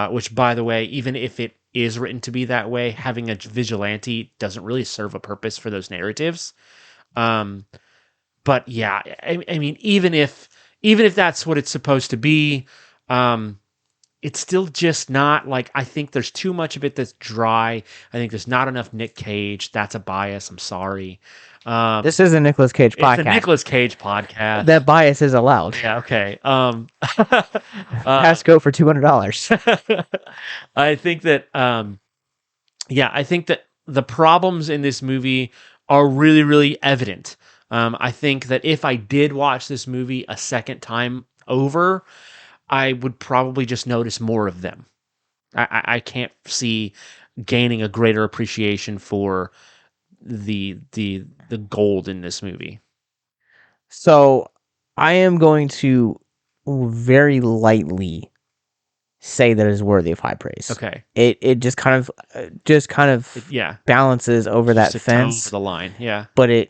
which, by the way, even if it is written to be that way, having a vigilante doesn't really serve a purpose for those narratives. But yeah, I mean, even if that's what it's supposed to be, it's still just not like, I think there's too much of it that's dry. I think there's not enough Nick Cage. That's a bias. I'm sorry. This is a Nicolas Cage podcast. It's a Nicolas Cage podcast. That bias is allowed. Yeah, okay. Passcode for $200. I think that, I think that the problems in this movie are really, really evident. I think that if I did watch this movie a second time over, I would probably just notice more of them. I can't see gaining a greater appreciation for the gold in this movie. So I am going to very lightly say that it is worthy of high praise. Okay. It just kind of balances over that fence. Over the line, yeah. But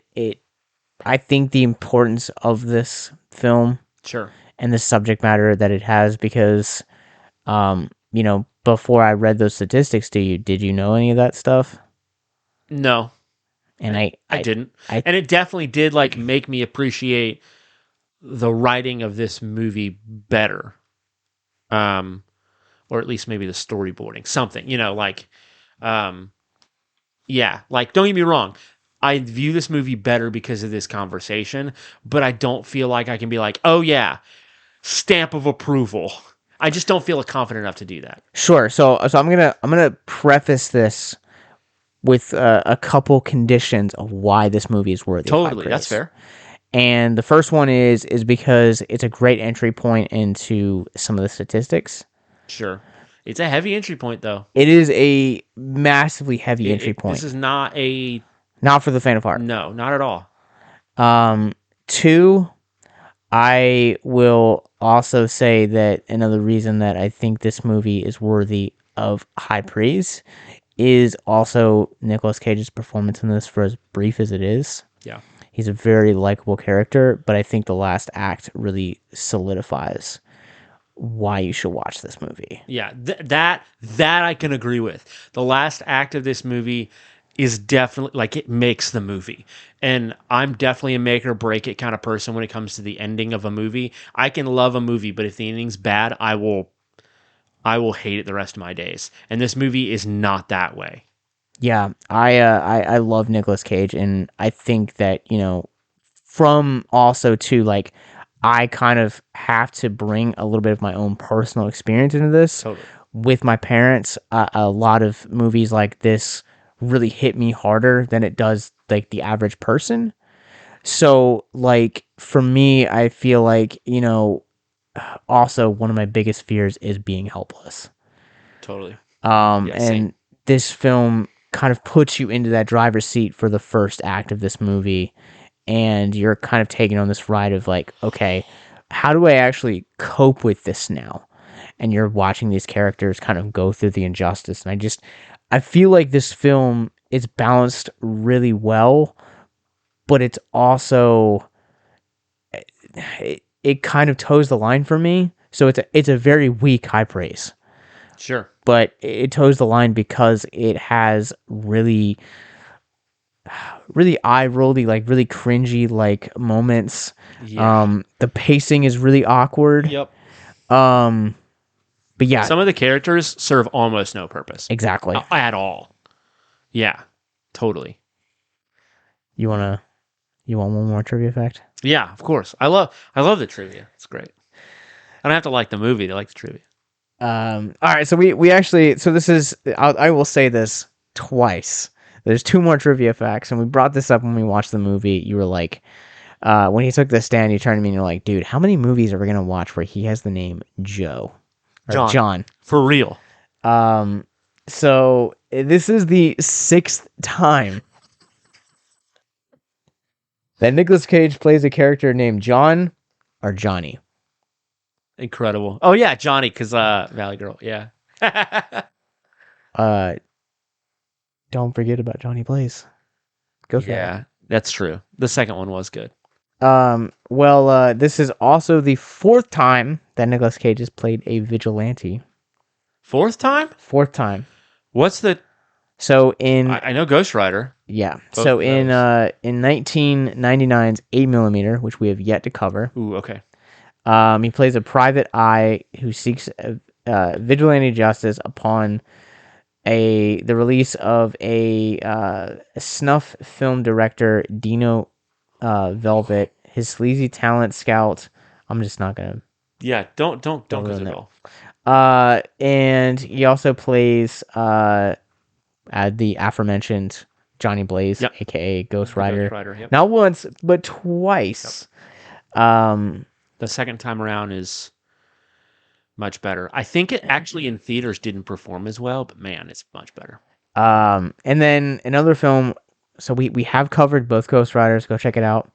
I think the importance of this film, sure, and the subject matter that it has, because, before I read those statistics to you, did you know any of that stuff? No. And I didn't. And it definitely did like make me appreciate the writing of this movie better. Or at least maybe the storyboarding, something, like, don't get me wrong. I view this movie better because of this conversation, but I don't feel like I can be like, oh yeah, stamp of approval. I just don't feel confident enough to do that. Sure. So I'm gonna preface this with a couple conditions of why this movie is worthy. Totally, that's fair. And the first one is because it's a great entry point into some of the statistics. Sure. It's a heavy entry point, though. It is a massively heavy entry point. This is not a... Not for the faint of heart. No, not at all. 2, I will also say that another reason that I think this movie is worthy of high praise is also Nicolas Cage's performance in this, for as brief as it is. Yeah. He's a very likable character, but I think the last act really solidifies why you should watch this movie. Yeah, that I can agree with. The last act of this movie is definitely, like, it makes the movie. And I'm definitely a make or break it kind of person when it comes to the ending of a movie. I can love a movie, but if the ending's bad, I will hate it the rest of my days. And this movie is not that way. Yeah, I love Nicolas Cage, and I think that, from also to, like, I kind of have to bring a little bit of my own personal experience into this. Totally. With my parents. A lot of movies like this really hit me harder than it does, like, the average person. So, like, for me, I feel like, also one of my biggest fears is being helpless. Totally. And same. This film kind of puts you into that driver's seat for the first act of this movie, and you're kind of taking on this ride of, like, okay, how do I actually cope with this now? And you're watching these characters kind of go through the injustice, and I feel like this film is balanced really well, but it's also it kind of toes the line for me. So it's a very weak high praise. Sure. But it toes the line because it has really, really eye-rolly, like, really cringy, like, moments. Yeah. The pacing is really awkward. Yep. But yeah. Some of the characters serve almost no purpose. Exactly. At all. Yeah. Totally. You want one more trivia fact? Yeah, of course. I love the trivia. It's great. I don't have to like the movie to like the trivia. All right, so we actually, so this is, I will say this twice. There's 2 more trivia facts, and we brought this up when we watched the movie. You were like, when he took the stand, you turned to me and you're like, dude, how many movies are we gonna watch where he has the name Joe? Or John. For real. So this is the 6th time that Nicolas Cage plays a character named John or Johnny. Incredible. Oh yeah, Johnny, because Valley Girl. Yeah. Don't forget about Johnny Blaze. Go for it. Yeah, that's true. The second one was good. This is also the 4th time that Nicolas Cage has played a vigilante. 4th time? 4th time. What's the... So in... I know Ghost Rider. Yeah. So in 1999's 8mm, which we have yet to cover. Ooh, okay. He plays a private eye who seeks vigilante justice upon the release of a snuff film director, Dino Velvet. His sleazy talent scout. I'm just not gonna. Yeah, don't ruin it all. And he also plays the aforementioned Johnny Blaze, yep. aka Ghost Rider. Ghost Rider, yep. Not once, but twice. Yep. The second time around is much better. I think it actually in theaters didn't perform as well, but man, it's much better. And then another film. So we have covered both Ghost Riders. Go check it out.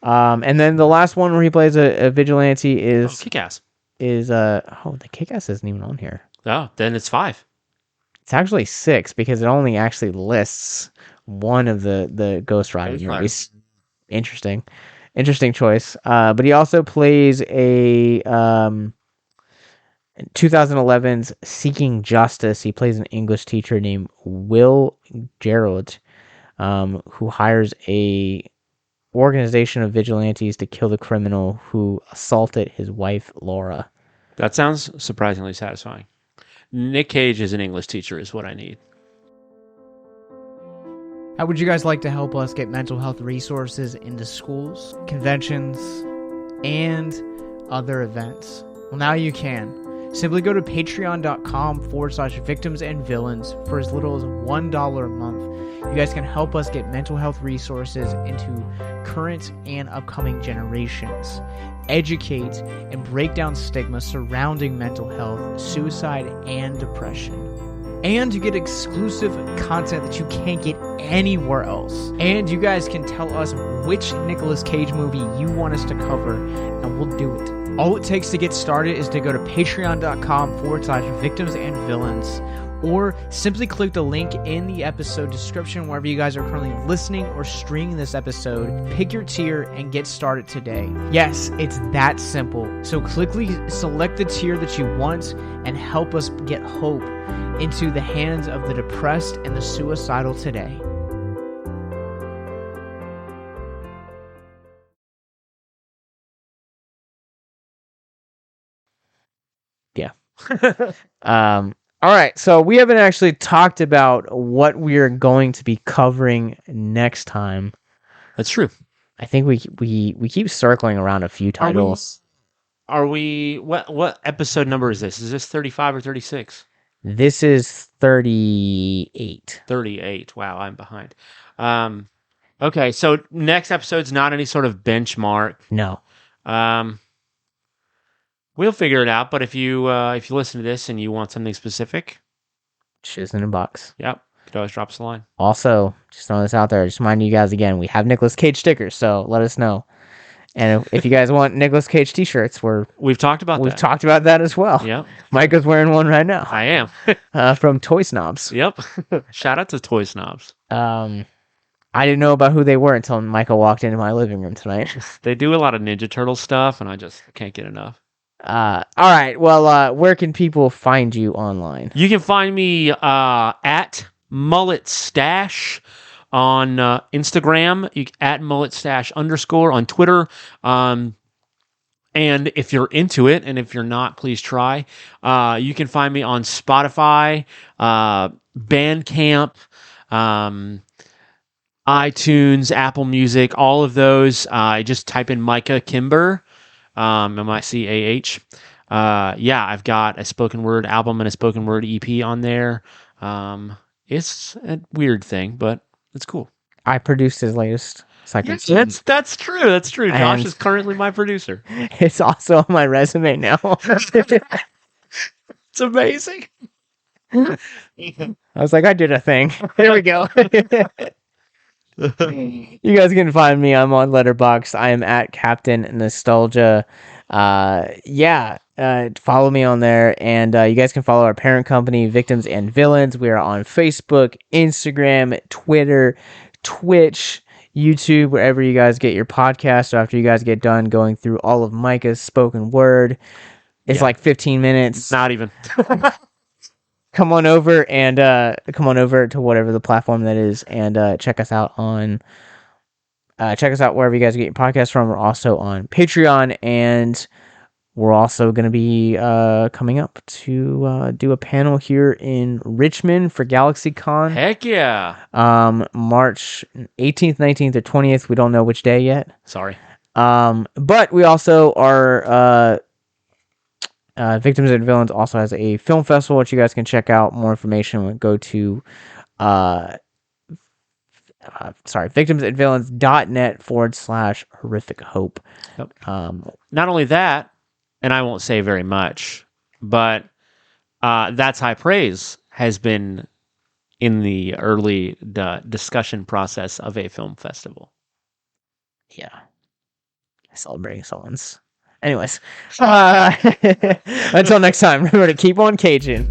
And then the last one where he plays a vigilante is Kick-Ass. The Kick-Ass isn't even on here. Oh, then it's 5. It's actually 6 because it only actually lists one of the Ghost Rider movies. Interesting choice. But he also plays a 2011's Seeking Justice. He plays an English teacher named Will Gerald, who hires a organization of vigilantes to kill the criminal who assaulted his wife, Laura. That sounds surprisingly satisfying. Nick Cage as an English teacher is what I need. How would you guys like to help us get mental health resources into schools, conventions, and other events? Well, now you can. Simply go to patreon.com/victims and villains for as little as $1 a month. You guys can help us get mental health resources into current and upcoming generations, educate and break down stigma surrounding mental health, suicide, and depression. And you get exclusive content that you can't get anywhere else. And you guys can tell us which Nicolas Cage movie you want us to cover, and we'll do it. All it takes to get started is to go to patreon.com/victims and villains, or simply click the link in the episode description wherever you guys are currently listening or streaming this episode. Pick your tier and get started today. Yes, it's that simple. So quickly select the tier that you want and help us get hope into the hands of the depressed and the suicidal today. Yeah. All right, so we haven't actually talked about what we are going to be covering next time. That's true. I think we keep circling around a few titles. Are we what episode number is this? Is this 35 or 36? This is 38. 38. Wow, I'm behind. Okay, so next episode's not any sort of benchmark. No. We'll figure it out, but if you listen to this and you want something specific, Shiz in a box. yep, you could always drop us a line. Also, just throwing this out there, just reminding you guys again, we have Nicolas Cage stickers, so let us know. And if you guys want Nicolas Cage t-shirts, we've talked about we've talked about that as well. Yep, Micah's wearing one right now. I am. From Toy Snobs. Yep. Shout out to Toy Snobs. I didn't know about who they were until Micah walked into my living room tonight. They do a lot of Ninja Turtle stuff, and I just can't get enough. All right. Well, where can people find you online? You can find me at Mullet Stash on Instagram, at Mullet Stash _, on Twitter. And if you're into it, and if you're not, please try. You can find me on Spotify, Bandcamp, iTunes, Apple Music, all of those. Just type in Micah Kimber. MICAH. Yeah, I've got a spoken word album and a spoken word EP on there. It's a weird thing, but it's cool. I produced his latest second. Yes, that's true. That's true. Josh is currently my producer. It's also on my resume now. It's amazing. I was like, I did a thing. There we go. You guys can find me. I'm on Letterboxd. I am at Captain Nostalgia. Follow me on there, and you guys can follow our parent company, Victims and Villains. We are on Facebook, Instagram, Twitter, Twitch, YouTube, wherever you guys get your podcast. So after you guys get done going through all of Micah's spoken word, it's like 15 minutes. Not even. Come on over to whatever the platform that is, and check us out wherever you guys get your podcast from. We're also on Patreon, and we're also going to be coming up to do a panel here in Richmond for GalaxyCon. Heck yeah. March 18th, 19th, or 20th. We don't know which day yet. Sorry. But we also are... Victims and Villains also has a film festival which you guys can check out. More information, go to victimsandvillains.net/horrific hope. Yep. Not only that, and I won't say very much, but That's High Praise has been in the early discussion process of a film festival. Yeah. Celebrating excellence. Anyways, until next time, remember to keep on caging.